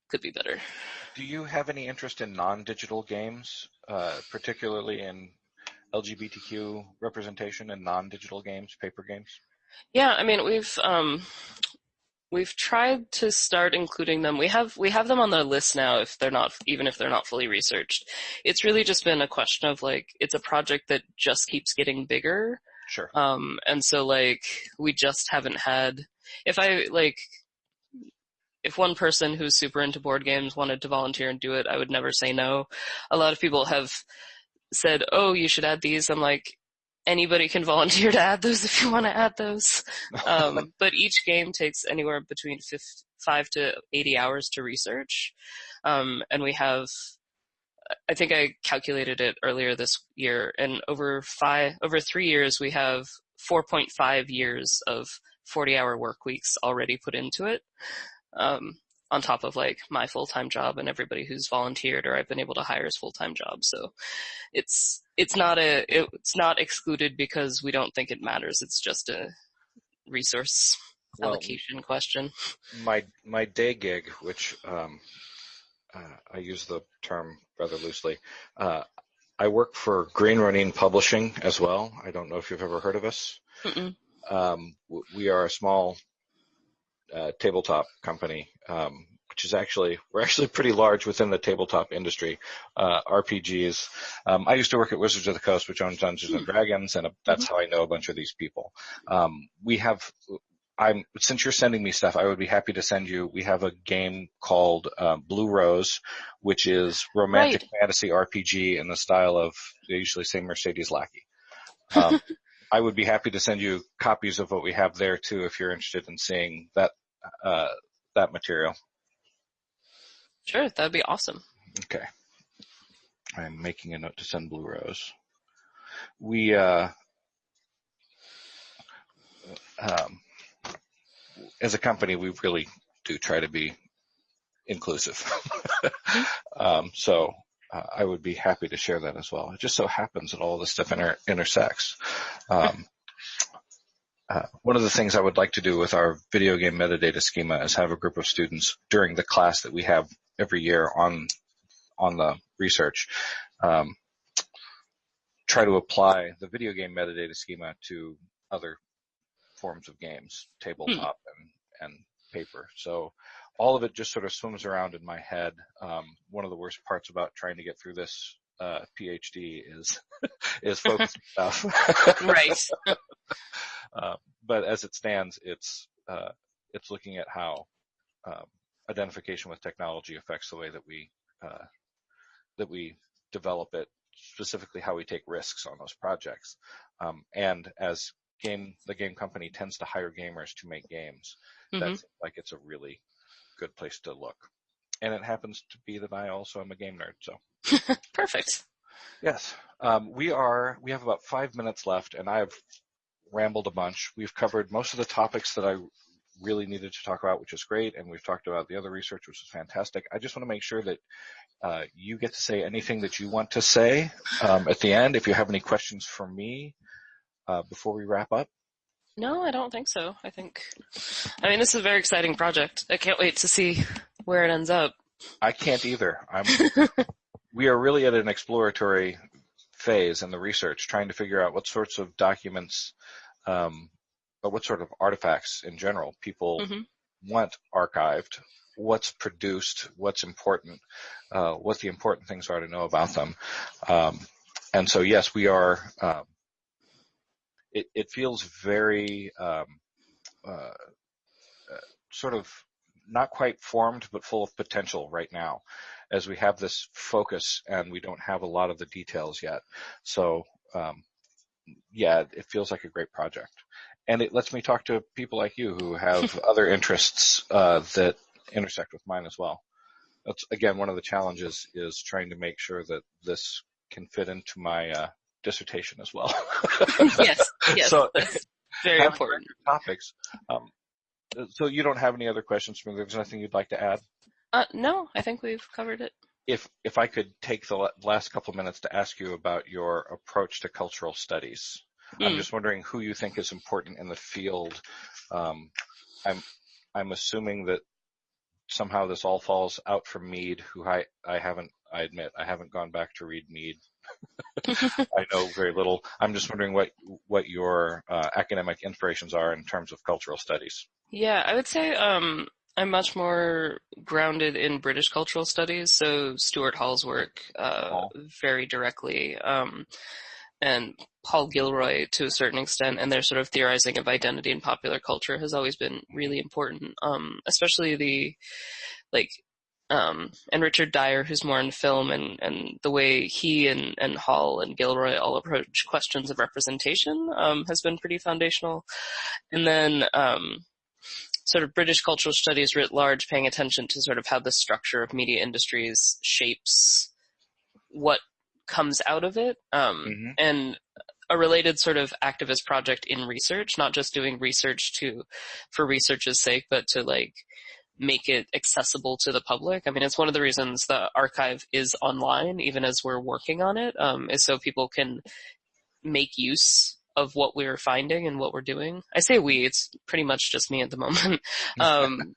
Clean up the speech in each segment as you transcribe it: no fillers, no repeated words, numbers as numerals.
could be better. Do you have any interest in non-digital games, particularly in LGBTQ representation in non-digital games, paper games? Yeah, I mean, we've tried to start including them. We have them on the list now if they're not, even if they're not fully researched. It's really just been a question of like, it's a project that just keeps getting bigger. Sure. And so like, we just haven't had, if I like, if one person who's super into board games wanted to volunteer and do it, I would never say no. A lot of people have said, oh, you should add these. I'm like, anybody can volunteer to add those if you want to add those. But each game takes anywhere between 5 to 80 hours to research. And we have, I think I calculated it earlier this year, and over 3 years, we have 4.5 years of 40-hour work weeks already put into it. On top of like my full-time job and everybody who's volunteered or I've been able to hire as full-time jobs. So it's not excluded because we don't think it matters. It's just a resource allocation question. My day gig, which I use the term rather loosely, I work for Green Ronin Publishing as well. I don't know if you've ever heard of us. We are a small tabletop company, which is we're actually pretty large within the tabletop industry. RPGs. I used to work at Wizards of the Coast, which owns Dungeons and Dragons, and that's how I know a bunch of these people. Since you're sending me stuff, I would be happy to send you. We have a game called Blue Rose, which is romantic fantasy RPG in the style of, they usually say Mercedes Lackey. I would be happy to send you copies of what we have there too, if you're interested in seeing that material. Sure, that'd be awesome. Okay. I'm making a note to send Blue Rose. We, as a company, we really do try to be inclusive. So I would be happy to share that as well. It just so happens that all this stuff intersects. One of the things I would like to do with our video game metadata schema is have a group of students during the class that we have every year on the research, try to apply the video game metadata schema to other forms of games, tabletop and paper. So all of it just sort of swims around in my head. One of the worst parts about trying to get through this PhD is focusing stuff. Right. But as it stands, it's looking at how identification with technology affects the way that we develop it, specifically how we take risks on those projects. And as the game company tends to hire gamers to make games, that seems like it's a really good place to look. And it happens to be that I also am a game nerd, so. Perfect. Yes. We have about 5 minutes left, and I've rambled a bunch. We've covered most of the topics that I really needed to talk about, which is great, and we've talked about the other research, which is fantastic. I just want to make sure that you get to say anything that you want to say at the end. If you have any questions for me before we wrap up. No, I don't think so. I mean, this is a very exciting project. I can't wait to see where it ends up. I can't either. We are really at an exploratory phase in the research, trying to figure out what sorts of documents, but what sort of artifacts in general people want archived, what's produced, what's important, what the important things are to know about them. And so, yes, we are, it feels very sort of not quite formed, but full of potential right now, as we have this focus and we don't have a lot of the details yet. So, yeah, it feels like a great project. And it lets me talk to people like you who have other interests that intersect with mine as well. That's, again, one of the challenges is trying to make sure that this can fit into my dissertation as well. Yes, so, that's very important. Topics. So you don't have any other questions for me? There's nothing you'd like to add? No, I think we've covered it. If I could take the last couple of minutes to ask you about your approach to cultural studies. I'm just wondering who you think is important in the field. I'm assuming that somehow this all falls out from Mead, who I admit, I haven't gone back to read Mead. I know very little. I'm just wondering what your academic inspirations are in terms of cultural studies. Yeah, I would say I'm much more grounded in British cultural studies, so Stuart Hall's work Hall. very directly, and Paul Gilroy to a certain extent, and their sort of theorizing of identity in popular culture has always been really important, especially the like and Richard Dyer, who's more in film, and the way he and Hall and Gilroy all approach questions of representation has been pretty foundational. And then sort of British cultural studies writ large, paying attention to sort of how the structure of media industries shapes what comes out of it. And a related sort of activist project in research, not just doing research for research's sake, but to like make it accessible to the public. I mean, it's one of the reasons the archive is online, even as we're working on it, is so people can make use of what we're finding and what we're doing. I say we, it's pretty much just me at the moment. And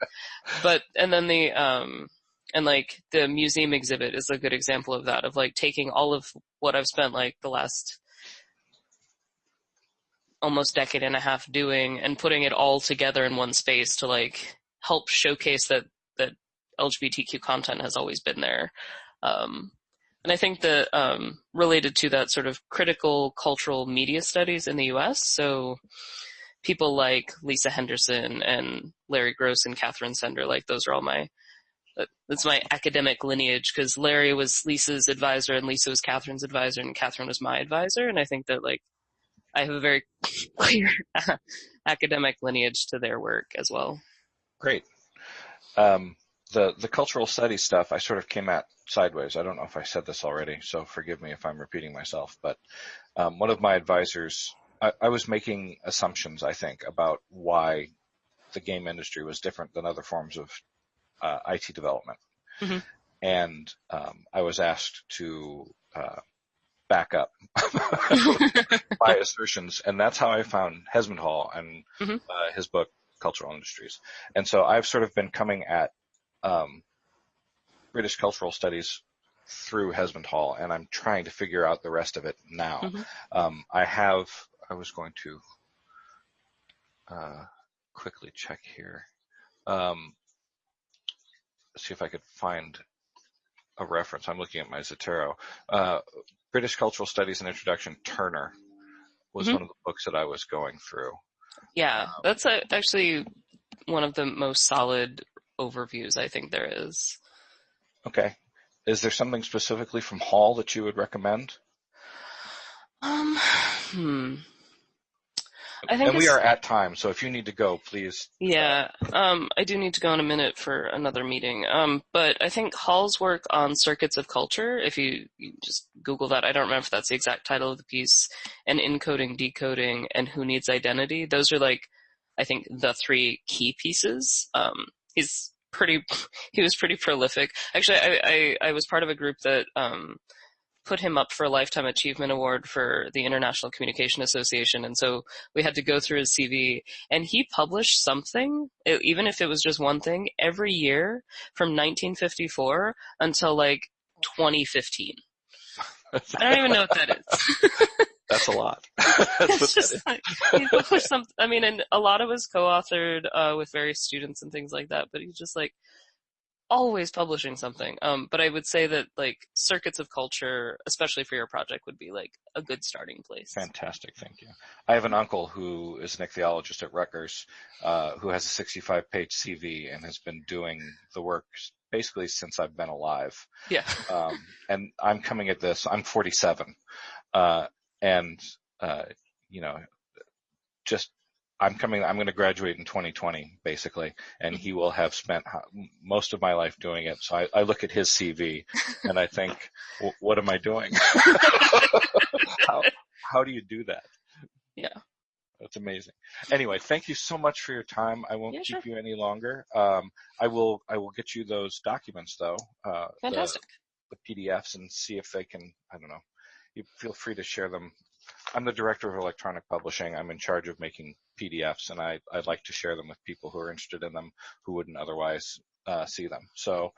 then and like the museum exhibit is a good example of that, of like taking all of what I've spent like the last almost decade and a half doing and putting it all together in one space to like help showcase that LGBTQ content has always been there. And I think that related to that sort of critical cultural media studies in the US, so people like Lisa Henderson and Larry Gross and Catherine Sender, like those are all that's my academic lineage, because Larry was Lisa's advisor and Lisa was Catherine's advisor and Catherine was my advisor. And I think that like I have a very clear academic lineage to their work as well. Great. The cultural studies stuff I sort of came at sideways. I don't know if I said this already, so forgive me if I'm repeating myself, but one of my advisors, I was making assumptions, I think, about why the game industry was different than other forms of IT development. Mm-hmm. And I was asked to back up my assertions, and that's how I found Hesmond Hall and his book, Cultural Industries. And so I've sort of been coming at British cultural studies through Hesmond Hall, and I'm trying to figure out the rest of it now. I was going to quickly check here, see if I could find a reference. I'm looking at my Zotero. British Cultural Studies and Introduction, Turner was one of the books that I was going through. Yeah, that's actually one of the most solid overviews I think there is. Okay. Is there something specifically from Hall that you would recommend? I think we are at time, so if you need to go, please. Yeah, I do need to go in a minute for another meeting. But I think Hall's work on circuits of culture, if you just Google that, I don't remember if that's the exact title of the piece, and encoding, decoding, and who needs identity, those are like, I think, the three key pieces. He was pretty prolific. Actually, I was part of a group that put him up for a Lifetime Achievement Award for the International Communication Association. And so we had to go through his CV, and he published something, even if it was just one thing, every year from 1954 until like 2015. I don't even know what that is. That's a lot. It's just like, he published something, I mean, and a lot of it was co-authored with various students and things like that, but he's just like, always publishing something. But I would say that like circuits of culture, especially for your project, would be like a good starting place. Fantastic. Thank you. I have an uncle who is an ichthyologist at Rutgers, who has a 65-page CV and has been doing the work basically since I've been alive. Yeah. And I'm coming at this, I'm 47. I'm going to graduate in 2020, basically, and he will have spent most of my life doing it. So I look at his CV and I think, what am I doing? How do you do that? Yeah. That's amazing. Anyway, thank you so much for your time. I won't keep you any longer. I will get you those documents though. Fantastic. The PDFs, and see if they can, I don't know, you feel free to share them. I'm the director of electronic publishing. I'm in charge of making PDFs, and I'd like to share them with people who are interested in them who wouldn't otherwise see them. So